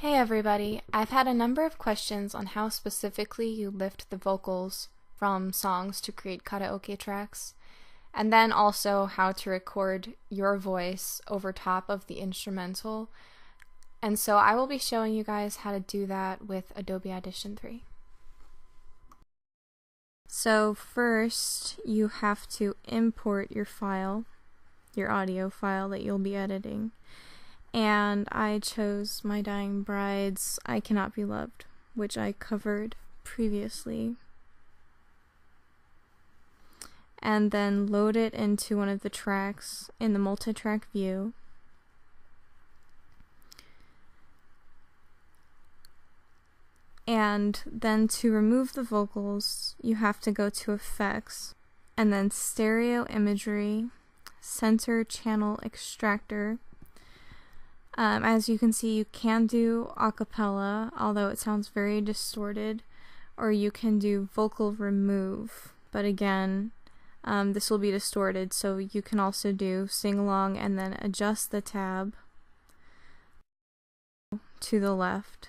Hey everybody, I've had a number of questions on how specifically you lift the vocals from songs to create karaoke tracks, and then also how to record your voice over top of the instrumental. And so I will be showing you guys how to do that with Adobe Audition 3. So first you have to import your file, your audio file that you'll be editing. And I chose My Dying Bride's I Cannot Be Loved, which I covered previously. And then load it into one of the tracks in the multi-track view. And then to remove the vocals, you have to go to Effects, and then Stereo Imagery, Center Channel Extractor. As you can see, you can do a cappella, although it sounds very distorted, or you can do vocal remove, but again, this will be distorted, so you can also do sing along and then adjust the tab to the left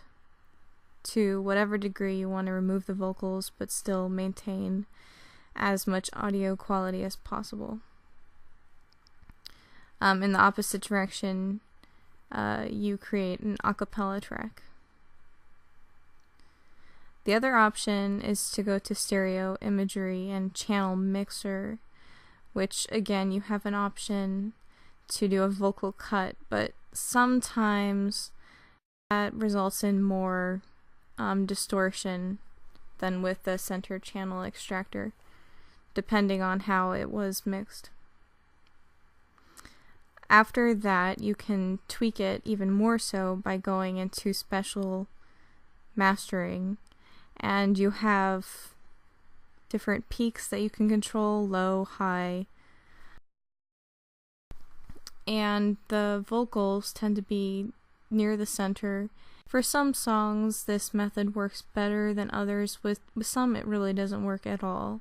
to whatever degree you want to remove the vocals but still maintain as much audio quality as possible. In the opposite direction, you create an a cappella track. The other option is to go to Stereo Imagery and Channel Mixer, which again you have an option to do a vocal cut, but sometimes that results in more distortion than with the Center Channel Extractor, depending on how it was mixed. After that, you can tweak it even more so by going into special mastering, and you have different peaks that you can control, low, high, and the vocals tend to be near the center. For some songs, this method works better than others. With some, it really doesn't work at all.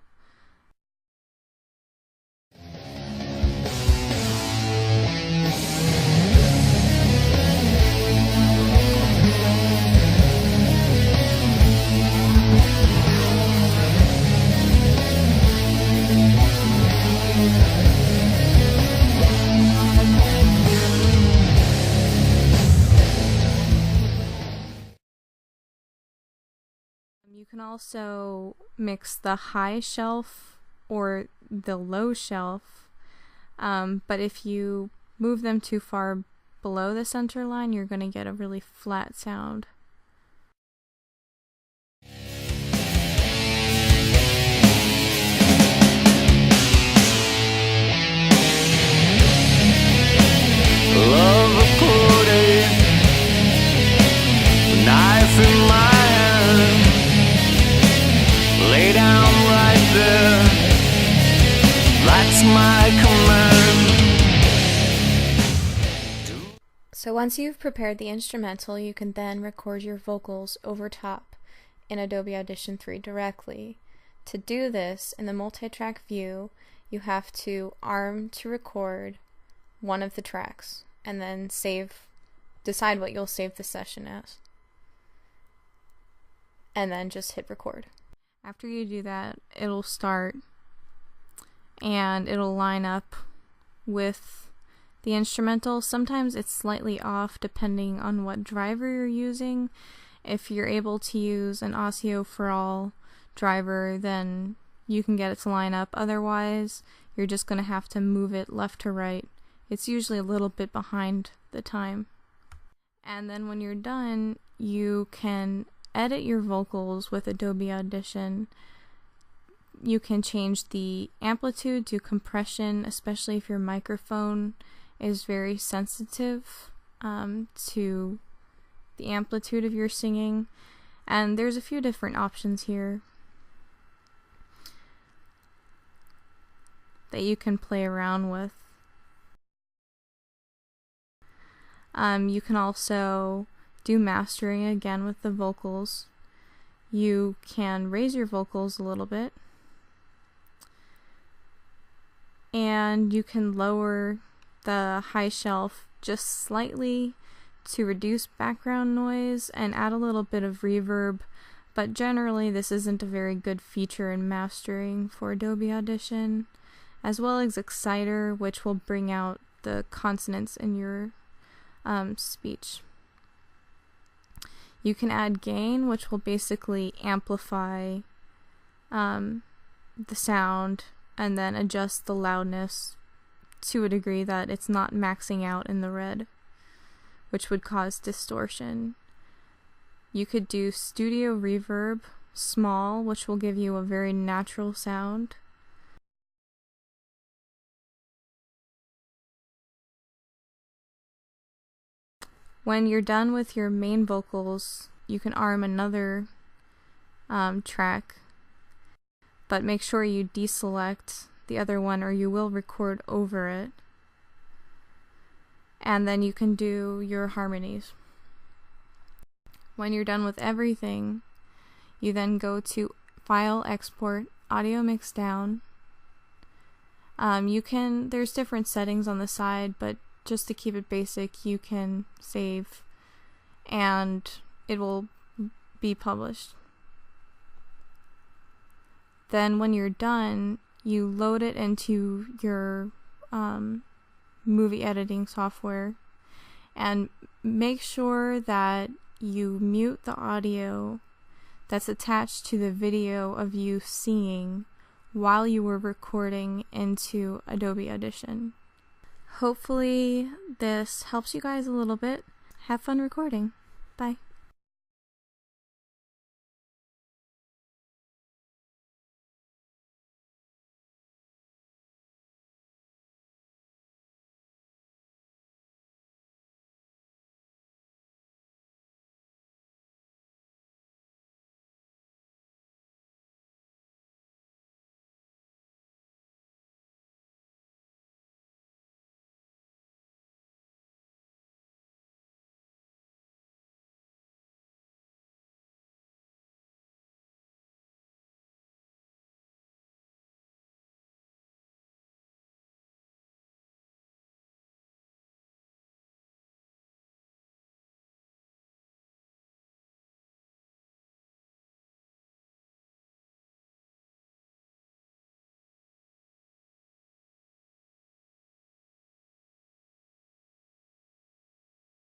You can also mix the high shelf or the low shelf, but if you move them too far below the center line, you're going to get a really flat sound. Love recorded, knife in my hand, lay down right there, that's my command. So once you've prepared the instrumental, you can then record your vocals over top in Adobe Audition 3 directly. To do this, in the multi-track view, you have to arm to record one of the tracks, and then decide what you'll save the session as. And then just hit record. After you do that, it'll start, and it'll line up with the instrumental. Sometimes it's slightly off depending on what driver you're using. If you're able to use an Audio for All driver, then you can get it to line up. Otherwise, you're just going to have to move it left to right. It's usually a little bit behind the time. And then when you're done, you can edit your vocals with Adobe Audition. You can change the amplitude to compression, especially if your microphone is very sensitive to the amplitude of your singing. And there's a few different options here that you can play around with. You can also do mastering again with the vocals. You can raise your vocals a little bit, and you can lower the high shelf just slightly to reduce background noise and add a little bit of reverb, but generally this isn't a very good feature in mastering for Adobe Audition, as well as Exciter, which will bring out the consonants in your speech. You can add gain, which will basically amplify the sound and then adjust the loudness to a degree that it's not maxing out in the red, which would cause distortion. You could do studio reverb, small, which will give you a very natural sound. When you're done with your main vocals, you can arm another track, but make sure you deselect the other one or you will record over it. And then you can do your harmonies. When you're done with everything, you then go to File, Export, Audio Mix Down. There's different settings on the side, but just to keep it basic, you can save and it will be published. Then when you're done, you load it into your movie editing software and make sure that you mute the audio that's attached to the video of you singing while you were recording into Adobe Audition. Hopefully this helps you guys a little bit. Have fun recording. Bye.